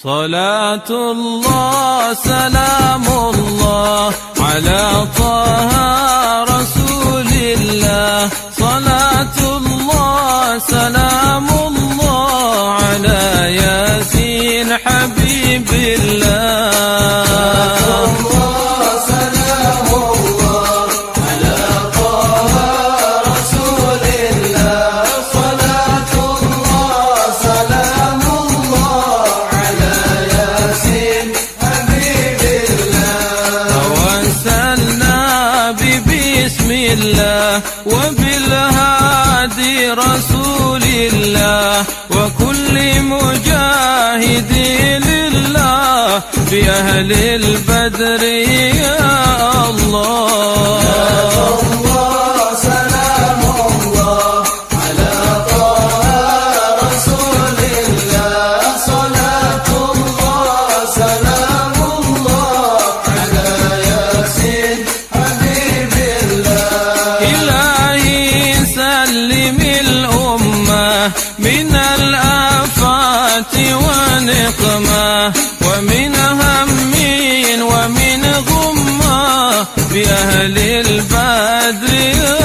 صلاة الله سلام الله على طه رسول الله. صلاة الله سلام الله على ياسين حبيب الله. وبالهادي رسول الله وكل مجاهد لله بأهل البدر يا الله. سلام الله على طه رسول الله. صلاة الله سلام الله على ياسين حبيب الله. سلم الأمة من الآفات ونقمة ومن هم ومن غمة بأهل البدر